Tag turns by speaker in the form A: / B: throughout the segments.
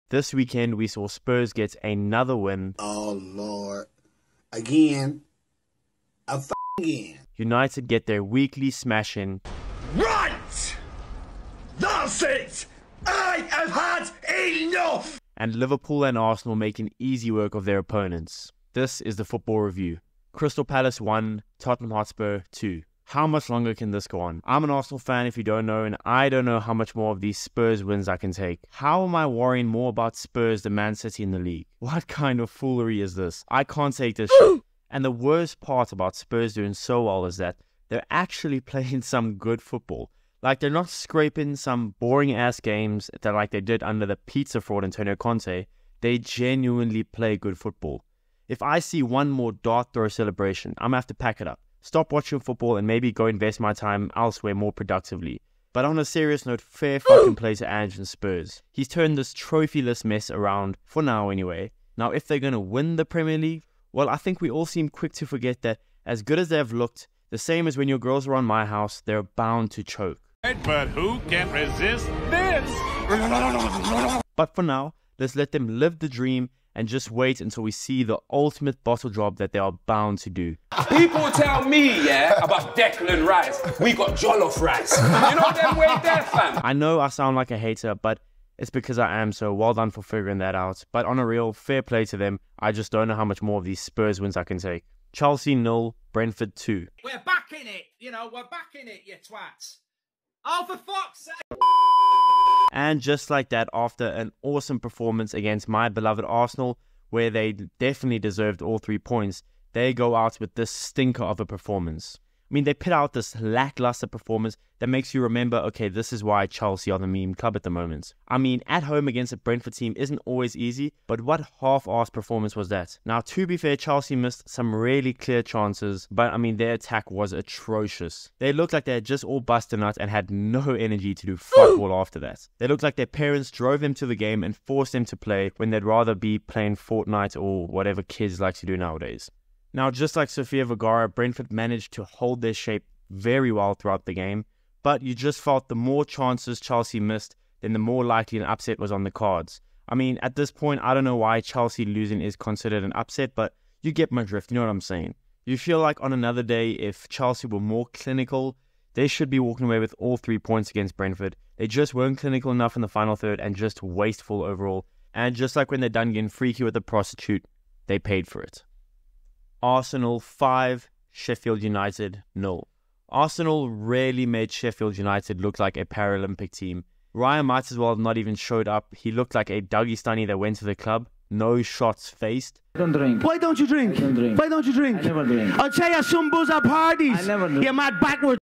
A: This weekend, we saw Spurs get another win.
B: Oh, Lord. Again. Again.
A: United get their weekly smash-in.
C: Right! That's it! I have had enough!
A: And Liverpool and Arsenal making easy work of their opponents. This is the Football Review. Crystal Palace 1, Tottenham Hotspur 2. How much longer can this go on? I'm an Arsenal fan if you don't know, and I don't know how much more of these Spurs wins I can take. How am I worrying more about Spurs than Man City in the league? What kind of foolery is this? I can't take this shit. And the worst part about Spurs doing so well is that they're actually playing some good football. Like, they're not scraping some boring-ass games that like they did under the pizza fraud Antonio Conte. They genuinely play good football. If I see one more dart throw celebration, I'm going to have to pack it up. Stop watching football and maybe go invest my time elsewhere more productively. But on a serious note, fair fucking play to Ange and Spurs. He's turned this trophyless mess around, for now anyway. Now, if they're going to win the Premier League, well, I think we all seem quick to forget that as good as they've looked, the same as when your girls are on my house, they're bound to choke.
D: But who can resist this?
A: But for now, let's let them live the dream and just wait until we see the ultimate bottle drop that they are bound to do.
E: People tell me, about Declan Rice. We got jollof rice. You know them way there, fam?
A: I know I sound like a hater, but it's because I am, so well done for figuring that out. But on a real, fair play to them. I just don't know how much more of these Spurs wins I can take. Chelsea 0, Brentford 2.
F: We're back in it, we're back in it, you twats. Oh, for fuck's sake!
A: And just like that, after an awesome performance against my beloved Arsenal, where they definitely deserved all 3 points, they go out with this stinker of a performance. I mean, they put out this lackluster performance that makes you remember, okay, this is why Chelsea are the meme club at the moment. I mean, at home against a Brentford team isn't always easy, but what half-assed performance was that? Now, to be fair, Chelsea missed some really clear chances, but I mean, their attack was atrocious. They looked like they had just all busted nuts and had no energy to do fuck all after that. They looked like their parents drove them to the game and forced them to play when they'd rather be playing Fortnite or whatever kids like to do nowadays. Now, just like Sofia Vergara, Brentford managed to hold their shape very well throughout the game, but you just felt the more chances Chelsea missed, then the more likely an upset was on the cards. I mean, at this point, I don't know why Chelsea losing is considered an upset, but you get my drift, you know what I'm saying. You feel like on another day, if Chelsea were more clinical, they should be walking away with all 3 points against Brentford. They just weren't clinical enough in the final third and just wasteful overall. And just like when they're done getting freaky with the prostitute, they paid for it. Arsenal 5, Sheffield United 0. Arsenal really made Sheffield United look like a Paralympic team. Ryan might as well have not even showed up. He looked like a Dagestani that went to the club. No shots faced.
G: I don't drink.
H: Why don't you drink?
G: I don't drink.
H: Why don't you drink?
G: I never drink.
H: I'll tell you some buzz at parties.
G: I never drink.
H: You're mad backwards.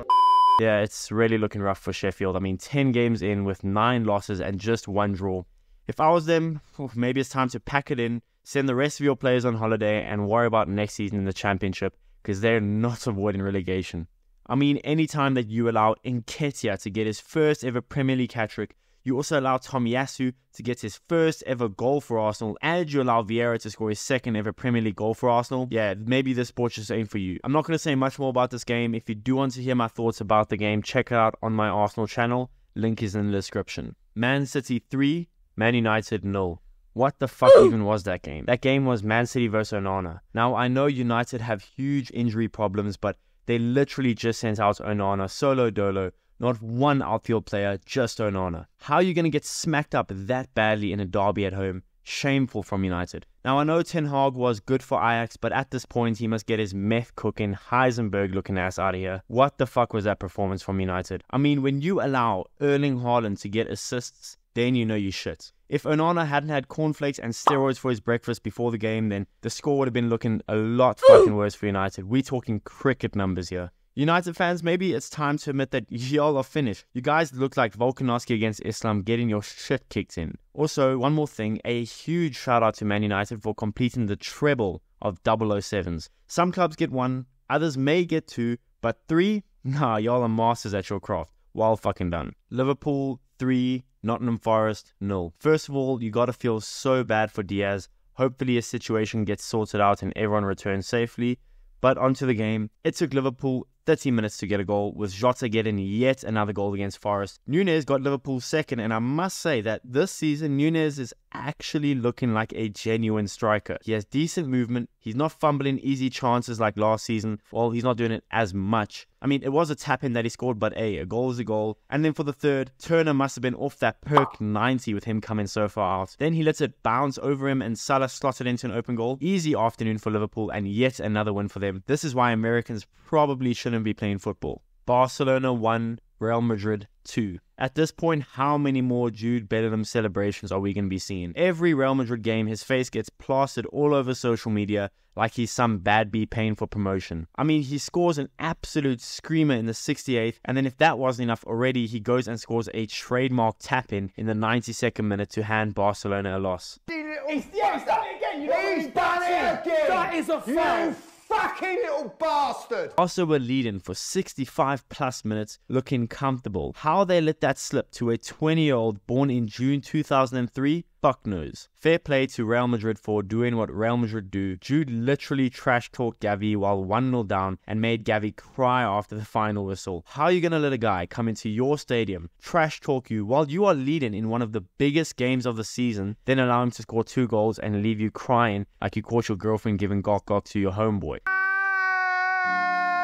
A: Yeah, it's really looking rough for Sheffield. I mean, 10 games in with 9 losses and just 1 draw. If I was them, maybe it's time to pack it in, send the rest of your players on holiday and worry about next season in the Championship because they're not avoiding relegation. I mean, anytime that you allow Nketiah to get his first ever Premier League hat-trick, you also allow Tomiyasu to get his first ever goal for Arsenal, and you allow Vieira to score his second ever Premier League goal for Arsenal, yeah, maybe this sport just ain't for you. I'm not going to say much more about this game. If you do want to hear my thoughts about the game, check it out on my Arsenal channel. Link is in the description. Man City 3, Man United 0. What the fuck even was that game? That game was Man City versus Onana. Now, I know United have huge injury problems, but they literally just sent out Onana solo dolo. Not one outfield player, just Onana. How are you going to get smacked up that badly in a derby at home? Shameful from United. Now, I know Ten Hag was good for Ajax, but at this point, he must get his meth cooking, Heisenberg-looking ass out of here. What the fuck was that performance from United? I mean, when you allow Erling Haaland to get assists, then you know you shit. If Onana hadn't had cornflakes and steroids for his breakfast before the game, then the score would have been looking a lot fucking worse for United. We're talking cricket numbers here. United fans, maybe it's time to admit that y'all are finished. You guys look like Volkanovski against Islam getting your shit kicked in. Also, one more thing, a huge shout out to Man United for completing the treble of 007s. Some clubs get 1, others may get 2, but 3? Nah, y'all are masters at your craft. Well fucking done. Liverpool 3, Nottingham Forest 0. First of all, you gotta feel so bad for Diaz. Hopefully his situation gets sorted out and everyone returns safely. But onto the game, it took Liverpool 30 minutes to get a goal, with Jota getting yet another goal against Forest. Núñez got Liverpool second, and I must say that this season Núñez is actually looking like a genuine striker. He has decent movement, he's not fumbling easy chances like last season. Well, he's not doing it as much. I mean, it was a tap-in that he scored, but a goal is a goal. And then for the third, Turner must have been off that perk 90 with him coming so far out. Then he lets it bounce over him and Salah slotted into an open goal. Easy afternoon for Liverpool and yet another win for them. This is why Americans probably shouldn't be playing football. Barcelona 1, Real Madrid 2. At this point, how many more Jude Bellingham celebrations are we going to be seeing? Every Real Madrid game, his face gets plastered all over social media like he's some bad bee paying for promotion. I mean, he scores an absolute screamer in the 68th, and then if that wasn't enough already, he goes and scores a trademark tap-in the 92nd minute to hand Barcelona a loss.
C: He's done it again. He's done it again. That is a foul. Fucking little bastard!
A: Also were leading for 65 plus minutes, looking comfortable. How they let that slip to a 20-year-old born in June 2003? Fuck knows. Fair play to Real Madrid for doing what Real Madrid do. Jude literally trash-talked Gavi while 1-0 down and made Gavi cry after the final whistle. How are you going to let a guy come into your stadium, trash-talk you while you are leading in one of the biggest games of the season, then allow him to score 2 goals and leave you crying like you caught your girlfriend giving gok-gok to your homeboy?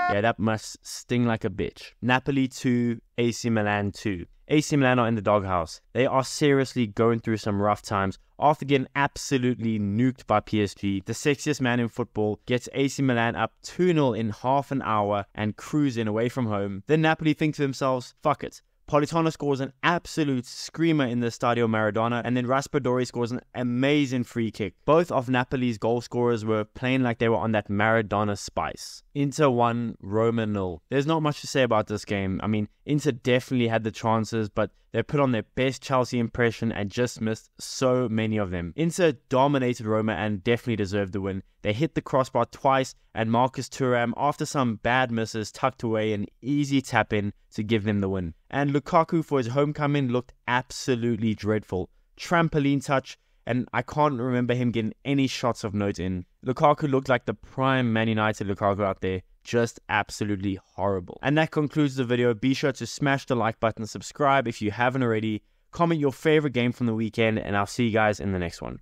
A: Yeah, that must sting like a bitch. Napoli 2, AC Milan 2. AC Milan are in the doghouse. They are seriously going through some rough times. After getting absolutely nuked by PSG, the sexiest man in football gets AC Milan up 2-0 in half an hour and cruising away from home. Then Napoli think to themselves, fuck it. Politano scores an absolute screamer in the Stadio Maradona, and then Raspadori scores an amazing free kick. Both of Napoli's goal scorers were playing like they were on that Maradona spice. Inter 1, Roma 0. There's not much to say about this game. I mean, Inter definitely had the chances, but they put on their best Chelsea impression and just missed so many of them. Inter dominated Roma and definitely deserved the win. They hit the crossbar twice, and Marcus Thuram, after some bad misses, tucked away an easy tap-in to give them the win. And Lukaku, for his homecoming, looked absolutely dreadful. Trampoline touch, and I can't remember him getting any shots of note in. Lukaku looked like the prime Man United Lukaku out there. Just absolutely horrible. And that concludes the video. Be sure to smash the like button, subscribe if you haven't already, comment your favorite game from the weekend, and I'll see you guys in the next one.